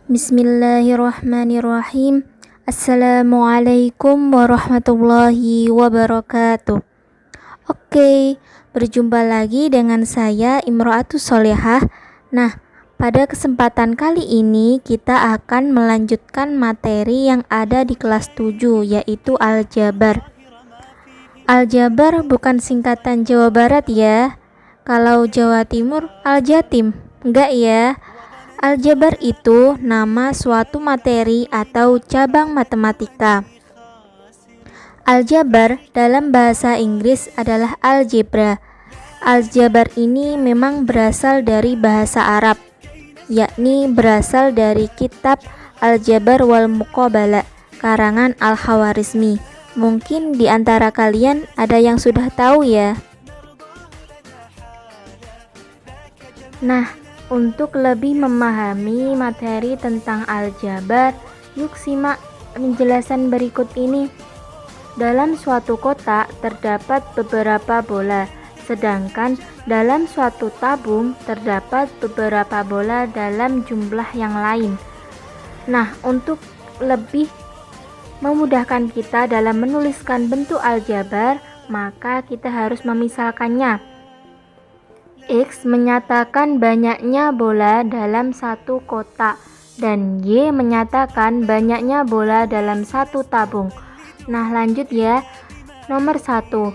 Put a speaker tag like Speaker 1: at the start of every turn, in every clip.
Speaker 1: Bismillahirrahmanirrahim. Assalamualaikum warahmatullahi wabarakatuh. Oke, berjumpa lagi dengan saya Imro'atus Sholehah. Nah, pada kesempatan kali ini kita akan melanjutkan materi yang ada di kelas 7, yaitu Aljabar. Aljabar bukan singkatan Jawa Barat ya. Kalau Jawa Timur, Aljatim. Enggak ya. Aljabar itu nama suatu materi atau cabang matematika. Aljabar dalam bahasa Inggris adalah algebra. Aljabar ini memang berasal dari bahasa Arab, yakni berasal dari kitab Al-Jabar wal Muqabalah karangan Al-Khawarizmi. Mungkin di antara kalian ada yang sudah tahu ya. Nah, untuk lebih memahami materi tentang aljabar, yuk simak penjelasan berikut ini. Dalam suatu kotak terdapat beberapa bola, sedangkan dalam suatu tabung terdapat beberapa bola dalam jumlah yang lain. Nah, untuk lebih memudahkan kita dalam menuliskan bentuk aljabar, maka kita harus memisalkannya. X menyatakan banyaknya bola dalam satu kotak dan Y menyatakan banyaknya bola dalam satu tabung. Nah, lanjut ya. Nomor 1.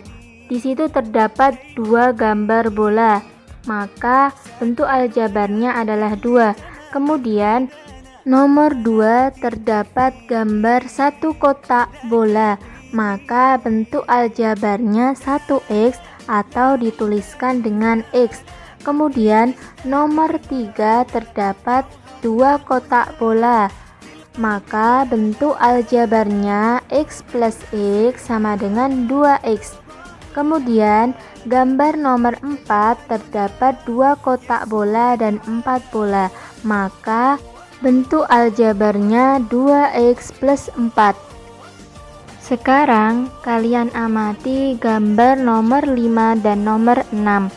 Speaker 1: Di situ terdapat 2 gambar bola. Maka bentuk aljabarnya adalah 2. Kemudian nomor 2 terdapat gambar satu kotak bola. Maka bentuk aljabarnya 1x atau dituliskan dengan X. Kemudian nomor 3 terdapat 2 kotak bola. Maka bentuk aljabarnya X plus X sama dengan 2X. Kemudian gambar nomor 4 terdapat 2 kotak bola dan 4 bola. Maka bentuk aljabarnya 2X plus 4. Sekarang kalian amati gambar nomor 5 dan nomor 6.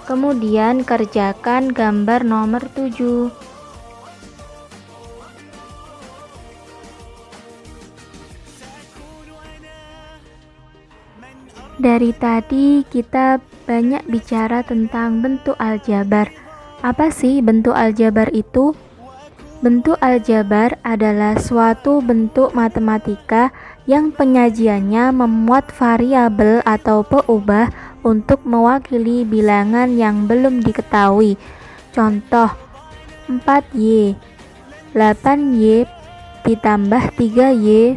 Speaker 1: Kemudian kerjakan gambar nomor 7. Dari tadi kita banyak bicara tentang bentuk aljabar. Apa sih bentuk aljabar itu? Bentuk aljabar adalah suatu bentuk matematika yang penyajiannya memuat variabel atau peubah untuk mewakili bilangan yang belum diketahui. Contoh, 4Y, 8Y ditambah 3Y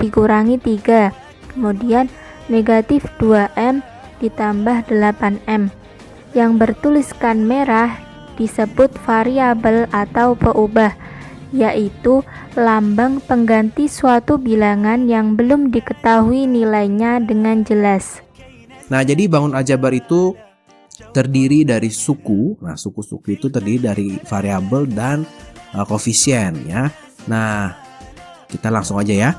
Speaker 1: dikurangi 3, kemudian negatif 2M ditambah 8M. Yang bertuliskan merah disebut variabel atau peubah, yaitu lambang pengganti suatu bilangan yang belum diketahui nilainya dengan jelas.
Speaker 2: Nah, jadi bangun aljabar itu terdiri dari suku. Nah, suku-suku itu terdiri dari variabel dan koefisien ya. Nah, kita langsung aja ya.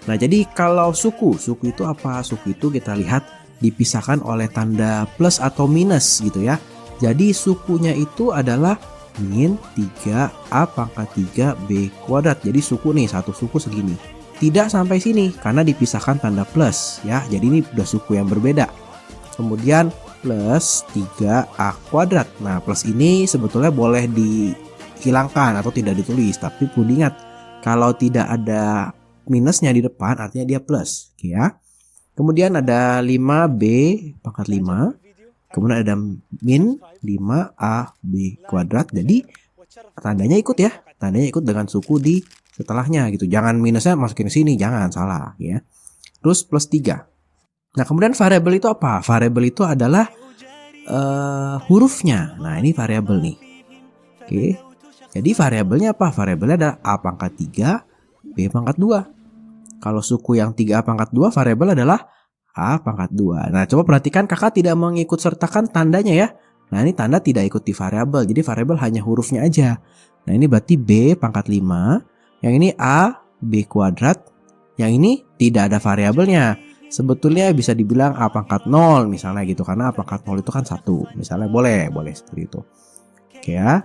Speaker 2: Nah, jadi kalau suku itu apa? Suku itu kita lihat dipisahkan oleh tanda plus atau minus gitu ya. Jadi sukunya itu adalah min 3A pangkat 3B kuadrat. Jadi suku nih, satu suku segini. Tidak sampai sini karena dipisahkan tanda plus ya. Jadi ini udah suku yang berbeda. Kemudian plus 3A kuadrat. Nah, plus ini sebetulnya boleh dihilangkan atau tidak ditulis. Tapi perlu diingat, kalau tidak ada minusnya di depan artinya dia plus ya. Kemudian ada 5B pangkat 5. Kemudian ada min 5AB kuadrat. Jadi tandanya ikut ya. Tandanya ikut dengan suku di setelahnya gitu. Jangan minusnya masukin ke sini, jangan, salah ya. Terus plus 3. Nah, kemudian variabel itu apa? Variabel itu adalah hurufnya. Nah, ini variabel nih. Oke. Jadi variabelnya apa? Variabelnya adalah A pangkat 3, B pangkat 2. Kalau suku yang 3A pangkat 2, variabel adalah A pangkat 2. Nah, coba perhatikan kakak tidak mengikut sertakan tandanya ya. Nah, ini tanda tidak ikut di variabel. Jadi variabel hanya hurufnya aja. Nah, ini berarti B pangkat 5. Yang ini A, B kuadrat. Yang ini tidak ada variabelnya. Sebetulnya bisa dibilang A pangkat 0 misalnya gitu. Karena A pangkat 0 itu kan 1. Misalnya boleh seperti itu. Oke ya.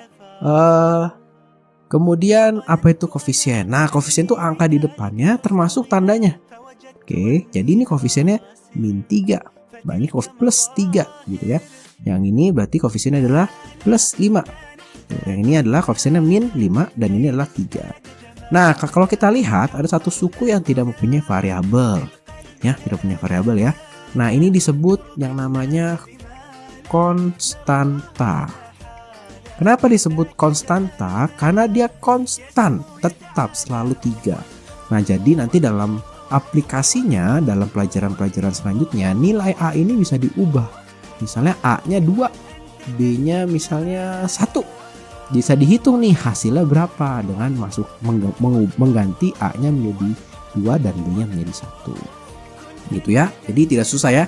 Speaker 2: Kemudian apa itu koefisien? Nah, koefisien itu angka di depannya termasuk tandanya. Oke, jadi ini koefisiennya min 3. Nah, ini plus 3 gitu ya. Yang ini berarti koefisiennya adalah plus 5. Yang ini adalah koefisiennya min 5 dan ini adalah 3. Nah, kalau kita lihat ada satu suku yang tidak mempunyai variabel. Ya, tidak punya variabel ya. Nah, ini disebut yang namanya konstanta. Kenapa disebut konstanta? Karena dia konstan, tetap selalu 3. Nah, jadi nanti dalam aplikasinya, dalam pelajaran-pelajaran selanjutnya, nilai A ini bisa diubah. Misalnya A-nya 2, B-nya misalnya 1. Bisa dihitung nih hasilnya berapa dengan mengganti A-nya menjadi 2 dan B-nya menjadi 1. Gitu ya. Jadi tidak susah ya.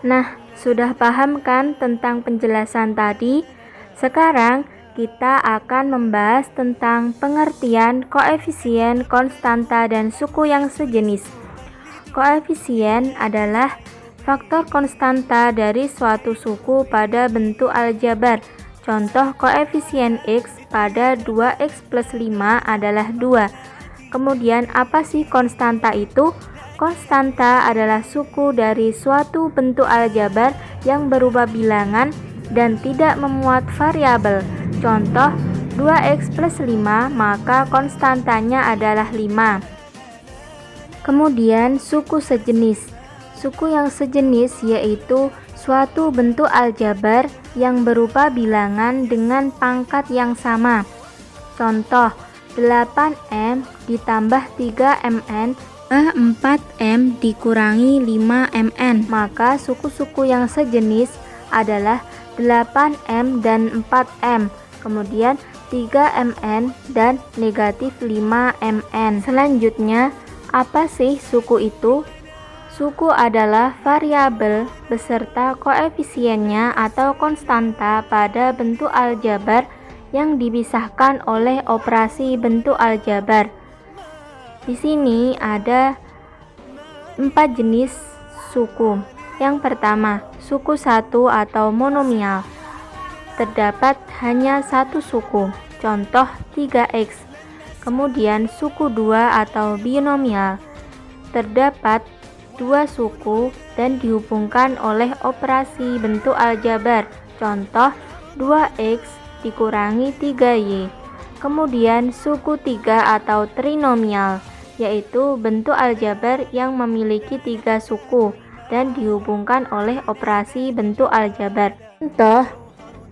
Speaker 1: Nah, sudah paham kan tentang penjelasan tadi? Sekarang kita akan membahas tentang pengertian koefisien, konstanta, dan suku yang sejenis. Koefisien adalah faktor konstanta dari suatu suku pada bentuk aljabar. Contoh koefisien X pada 2X plus 5 adalah 2. Kemudian apa sih konstanta itu? Konstanta adalah suku dari suatu bentuk aljabar yang berubah bilangan dan tidak memuat variabel. Contoh 2X plus 5, maka konstantanya adalah 5. Kemudian suku sejenis. Suku yang sejenis yaitu suatu bentuk aljabar yang berupa bilangan dengan pangkat yang sama. Contoh 8M ditambah 3MN 4M dikurangi 5MN. Maka suku-suku yang sejenis adalah 8M dan 4M, kemudian 3MN dan negatif 5MN. Selanjutnya, apa sih suku itu? Suku adalah variabel beserta koefisiennya atau konstanta pada bentuk aljabar yang dipisahkan oleh operasi bentuk aljabar. Di sini ada 4 jenis suku. Yang pertama, suku 1 atau monomial. Terdapat hanya satu suku, contoh 3X. Kemudian suku 2 atau binomial. Terdapat 2 suku dan dihubungkan oleh operasi bentuk aljabar. Contoh 2X dikurangi 3Y. Kemudian suku 3 atau trinomial, yaitu bentuk aljabar yang memiliki 3 suku dan dihubungkan oleh operasi bentuk aljabar. Contoh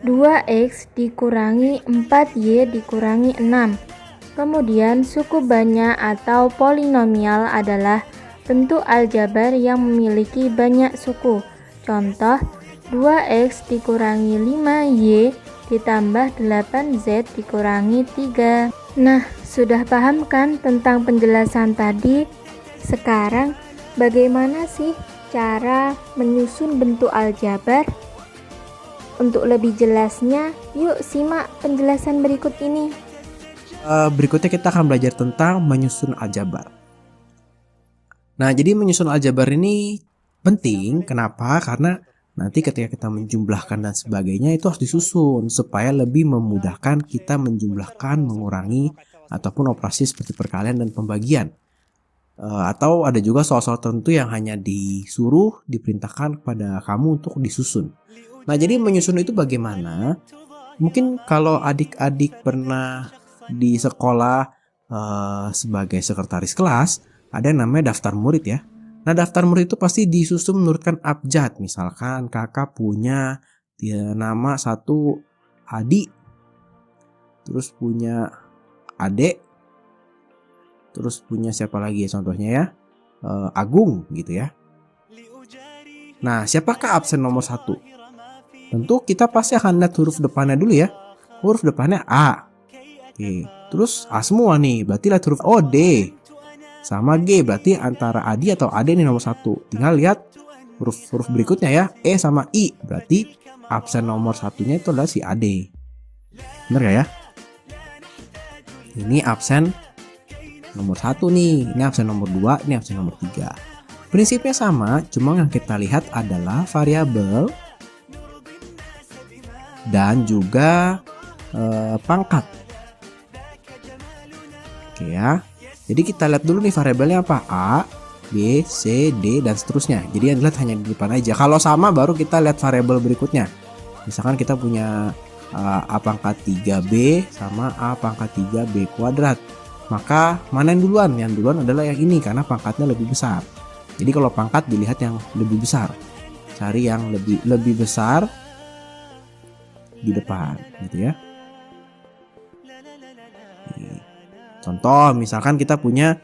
Speaker 1: 2X dikurangi 4Y dikurangi 6. Kemudian suku banyak atau polinomial adalah bentuk aljabar yang memiliki banyak suku. Contoh 2X dikurangi 5Y ditambah 8Z dikurangi 3. Nah, sudah paham kan tentang penjelasan tadi? Sekarang bagaimana sih cara menyusun bentuk aljabar? Untuk lebih jelasnya, yuk simak penjelasan berikut ini.
Speaker 2: Berikutnya kita akan belajar tentang menyusun aljabar. Nah, jadi menyusun aljabar ini penting. Kenapa? Karena nanti ketika kita menjumlahkan dan sebagainya itu harus disusun supaya lebih memudahkan kita menjumlahkan, mengurangi, ataupun operasi seperti perkalian dan pembagian. Atau ada juga soal-soal tertentu yang hanya disuruh, diperintahkan kepada kamu untuk disusun. Nah, jadi menyusun itu bagaimana? Mungkin kalau adik-adik pernah di sekolah sebagai sekretaris kelas, ada yang namanya daftar murid ya. Nah, daftar murid itu pasti disusun menurutkan abjad. Misalkan kakak punya nama satu Adi, terus punya Adek, terus punya siapa lagi ya contohnya ya, Agung gitu ya. Nah, siapakah absen nomor 1? Tentu kita pasti akan lihat huruf depannya dulu ya. Huruf depannya A. Oke, terus A semua nih, berarti lihat huruf O, D sama G, berarti antara Adi atau Ade ini nomor 1. Tinggal lihat huruf berikutnya ya, E sama I, berarti absen nomor 1-nya itu adalah si Ade. Bener gak ya? Ini absen nomor 1 nih, ini absen nomor 2, ini absen nomor 3. Prinsipnya sama, cuma yang kita lihat adalah variabel dan juga pangkat. Oke ya. Jadi kita lihat dulu nih variabelnya apa? A, B, C, D, dan seterusnya. Jadi yang dilihat hanya di depan aja. Kalau sama baru kita lihat variabel berikutnya. Misalkan kita punya A pangkat 3B sama A pangkat 3B kuadrat. Maka mana yang duluan? Yang duluan adalah yang ini karena pangkatnya lebih besar. Jadi kalau pangkat dilihat yang lebih besar. Cari yang lebih besar di depan gitu ya. Contoh misalkan kita punya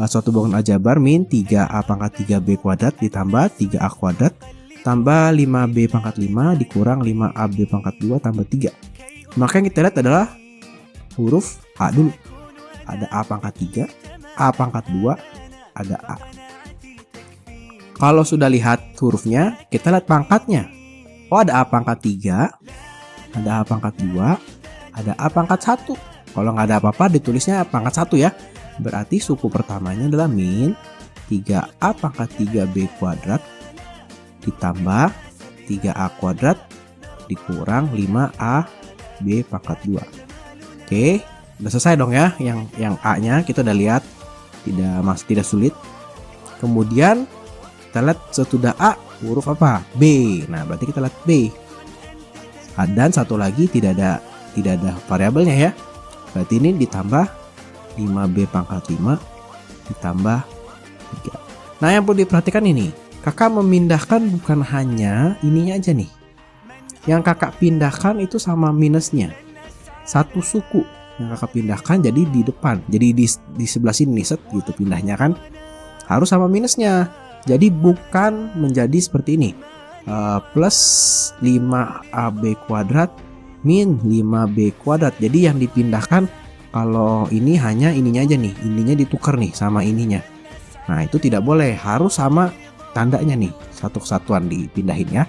Speaker 2: suatu bangun aljabar min 3A pangkat 3B kuadrat ditambah 3A kuadrat tambah 5B pangkat 5 dikurang 5AB pangkat 2 tambah 3. Maka yang kita lihat adalah huruf A dulu. Ada A pangkat 3, A pangkat 2, ada A. Kalau sudah lihat hurufnya, kita lihat pangkatnya. Oh, ada A pangkat 3, ada A pangkat 2, ada A pangkat 1. Kalau nggak ada apa-apa ditulisnya pangkat 1 ya. Berarti suku pertamanya adalah min 3A pangkat 3B kuadrat ditambah 3A kuadrat dikurang 5AB pangkat 2. Oke, udah selesai dong ya. Yang A-nya kita udah lihat, tidak sulit. Kemudian kita lihat sesudah A huruf apa? B. Nah, berarti kita lihat B. Dan satu lagi tidak ada variabelnya ya. Berarti ini ditambah 5B pangkat 5 ditambah 3. Nah yang perlu diperhatikan ini, kakak memindahkan bukan hanya ininya aja nih. Yang kakak pindahkan itu sama minusnya. Satu suku yang kakak pindahkan jadi di depan. Jadi di sebelah sini nih set gitu pindahnya kan. Harus sama minusnya. Jadi bukan menjadi seperti ini. Plus 5AB kuadrat min 5B kuadrat. Jadi yang dipindahkan kalau ini hanya ininya aja nih, ininya ditukar nih sama ininya. Nah itu tidak boleh, harus sama tandanya nih, satu kesatuan dipindahin ya.